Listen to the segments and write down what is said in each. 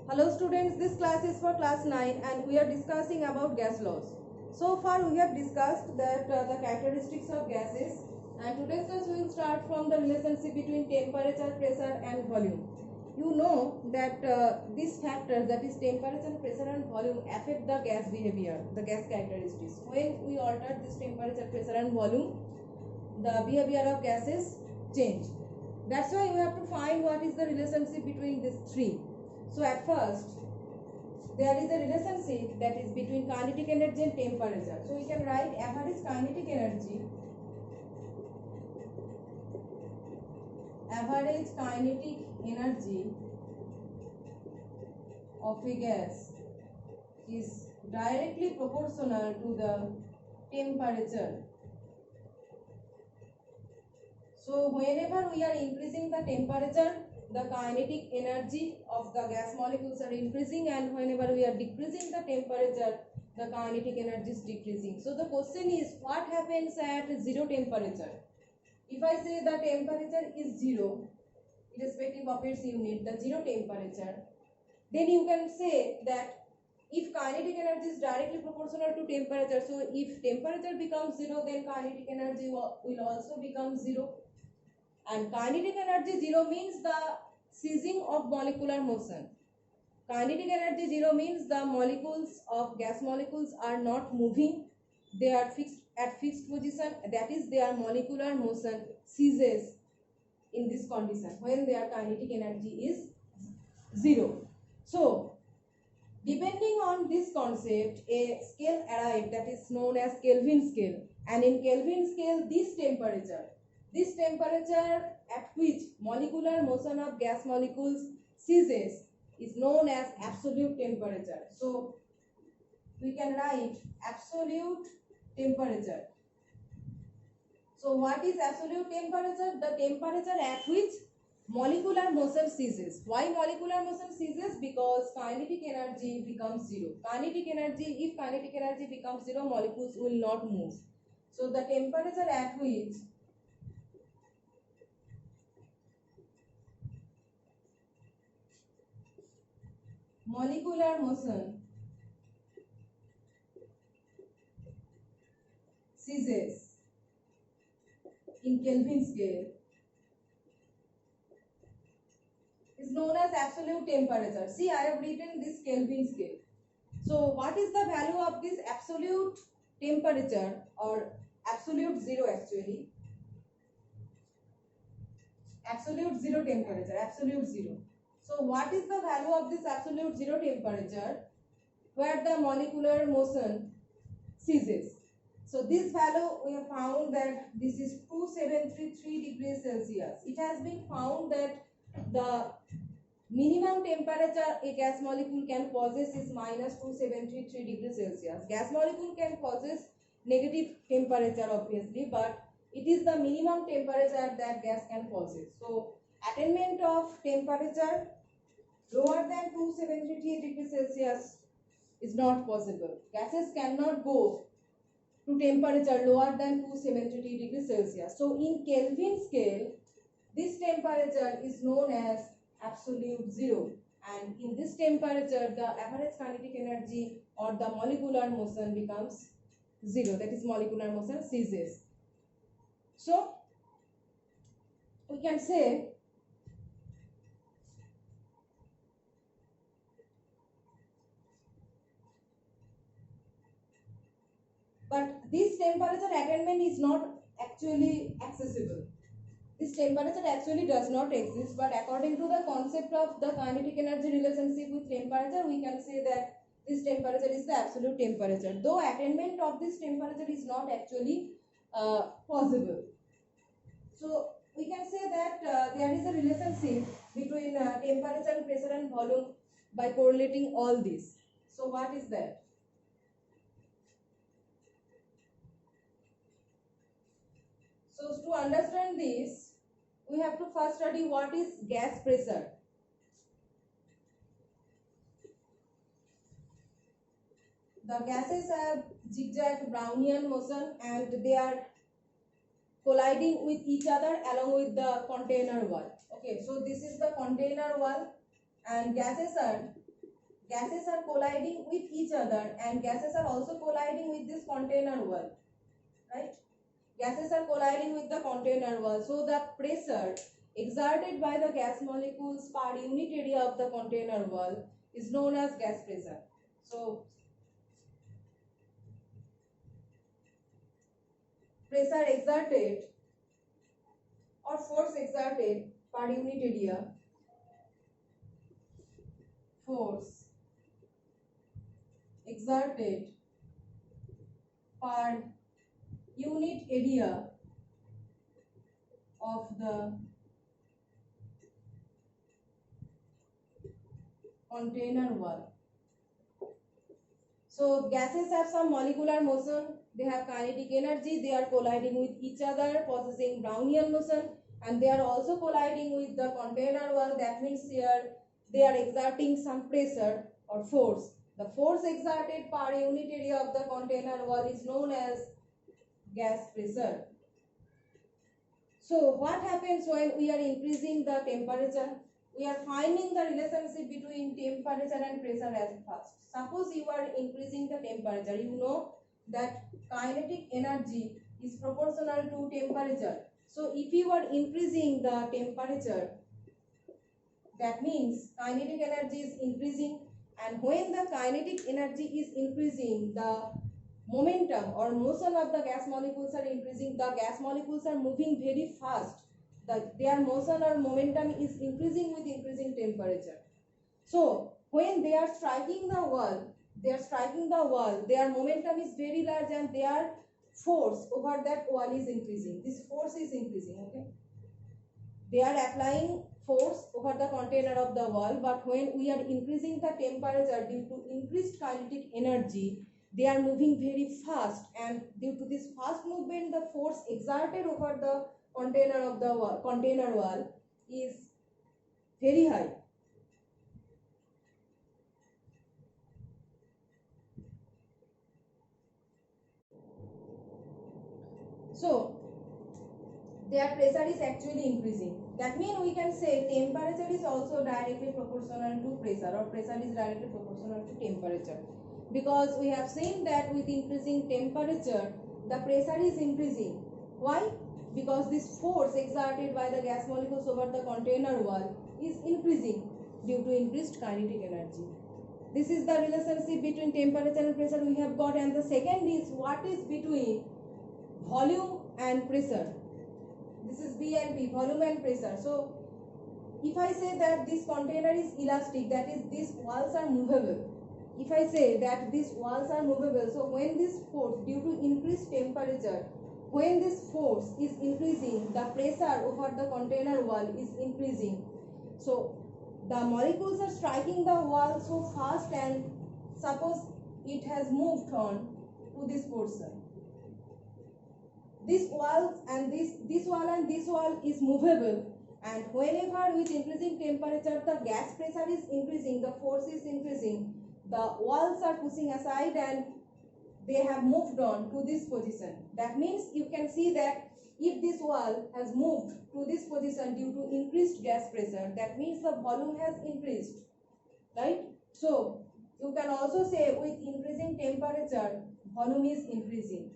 Hello students, this class is for class 9 and we are discussing about gas laws. So far we have discussed that the characteristics of gases, and today's class we will start from the relationship between temperature, pressure and volume. You know that these factors, that is temperature, pressure and volume, affect the gas behavior, the gas characteristics. When we alter this temperature, pressure and volume, the behavior of gases change. That's why we have to find what is the relationship between these three. So at first, there is a relationship that is between kinetic energy and temperature. So we can write average kinetic energy of a gas is directly proportional to the temperature. So whenever we are increasing the temperature, the kinetic energy of the gas molecules are increasing, and whenever we are decreasing the temperature, the kinetic energy is decreasing. So the question is, what happens at zero temperature? If I say the temperature is zero, irrespective of its unit, the zero temperature, then you can say that if kinetic energy is directly proportional to temperature, so if temperature becomes zero, then kinetic energy will also become zero. And kinetic energy zero means the ceasing of molecular motion. Kinetic energy zero means the molecules of gas molecules are not moving, they are fixed at fixed position, that is their molecular motion ceases in this condition when their kinetic energy is zero. So depending on this concept, a scale arrived that is known as Kelvin scale, and in Kelvin scale this temperature at which molecular motion of gas molecules ceases is known as absolute temperature. So we can write absolute temperature. So what is absolute temperature? The temperature at which molecular motion ceases. Why molecular motion ceases? Because kinetic energy becomes zero. If kinetic energy becomes zero, molecules will not move. So the temperature at which molecular motion ceases in Kelvin scale is known as absolute temperature. See, I have written this Kelvin scale. So what is the value of this absolute temperature, or absolute zero actually? Absolute zero temperature, absolute zero. So what is the value of this absolute zero temperature where the molecular motion ceases? So this value we have found that this is 2733 degrees Celsius. It has been found that the minimum temperature a gas molecule can possess is minus 2733 degrees Celsius. Gas molecule can possess negative temperature obviously, but it is the minimum temperature that gas can possess. So attainment of temperature lower than 273 degrees Celsius is not possible. Gases cannot go to temperature lower than 273 degrees Celsius. So in Kelvin scale, this temperature is known as absolute zero, and in this temperature the average kinetic energy or the molecular motion becomes zero, that is molecular motion ceases. So we can say but this temperature attainment is not actually accessible. This temperature actually does not exist, but according to the concept of the kinetic energy relationship with temperature, we can say that this temperature is the absolute temperature, though attainment of this temperature is not actually possible. So we can say that there is a relationship between temperature, pressure and volume by correlating all these. So what is that? So to understand this, we have to first study what is gas pressure. The gases have zigzag Brownian motion and they are colliding with each other along with the container wall. Okay, so this is the container wall and gases are gases are colliding with each other and gases are also colliding with this container wall, right? Gases are colliding with the container wall. So the pressure exerted by the gas molecules per unit area of the container wall is known as gas pressure. So pressure exerted or force exerted per unit area, force exerted per unit area of the container wall. So gases have some molecular motion, they have kinetic energy, they are colliding with each other, possessing Brownian motion, and they are also colliding with the container wall. That means here they are exerting some pressure or force. The force exerted per unit area of the container wall is known as gas pressure. So what happens when we are increasing the temperature? We are finding the relationship between temperature and pressure as first. Suppose you are increasing the temperature, you know that kinetic energy is proportional to temperature. So if you are increasing the temperature, that means kinetic energy is increasing, and when the kinetic energy is increasing, the momentum or motion of the gas molecules are increasing. The gas molecules are moving very fast. Their motion or momentum is increasing with increasing temperature. So when they are striking the wall, their momentum is very large and their force over that wall is increasing. This force is increasing, okay? They are applying force over the container of the wall, but when we are increasing the temperature due to increased kinetic energy, they are moving very fast, and due to this fast movement, the force exerted over the container wall is very high. So their pressure is actually increasing. That means we can say temperature is also directly proportional to pressure, or pressure is directly proportional to temperature, because we have seen that with increasing temperature the pressure is increasing. Why? Because this force exerted by the gas molecules over the container wall is increasing due to increased kinetic energy. This is the relationship between temperature and pressure we have got. And the second is, what is between volume and pressure? This is V and P, volume and pressure. So if I say that this container is elastic, that is these walls are movable. If I say that these walls are movable, so when this force due to increased temperature, when this force is increasing, the pressure over the container wall is increasing. So the molecules are striking the wall so fast, and suppose it has moved on to this portion. This wall and this wall is movable, and whenever with increasing temperature the gas pressure is increasing, the force is increasing, the walls are pushing aside and they have moved on to this position. That means you can see that if this wall has moved to this position due to increased gas pressure, that means the volume has increased, right? So you can also say with increasing temperature volume is increasing.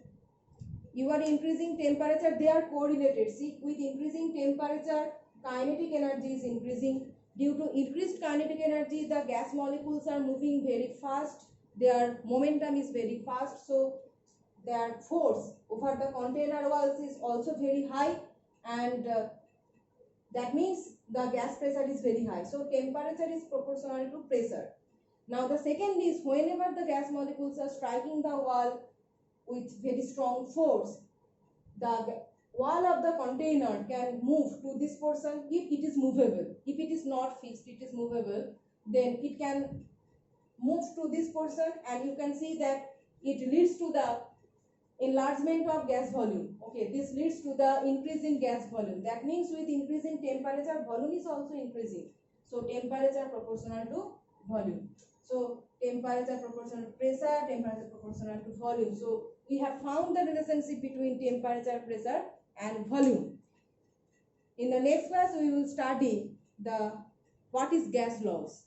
You are increasing temperature, they are correlated. See, with increasing temperature kinetic energy is increasing. Due to increased kinetic energy, the gas molecules are moving very fast, their momentum is very fast, so their force over the container walls is also very high, and that means the gas pressure is very high. So temperature is proportional to pressure. Now the second is, whenever the gas molecules are striking the wall with very strong force, the wall of the container can move to this portion if it is movable. If it is not fixed, it is movable, then it can move to this portion, and you can see that it leads to the enlargement of gas volume. Okay, this leads to the increase in gas volume. That means with increasing temperature, volume is also increasing. So temperature proportional to volume. So temperature proportional to pressure, temperature proportional to volume. So we have found the relationship between temperature, pressure and volume. In the next class we will study what is gas laws.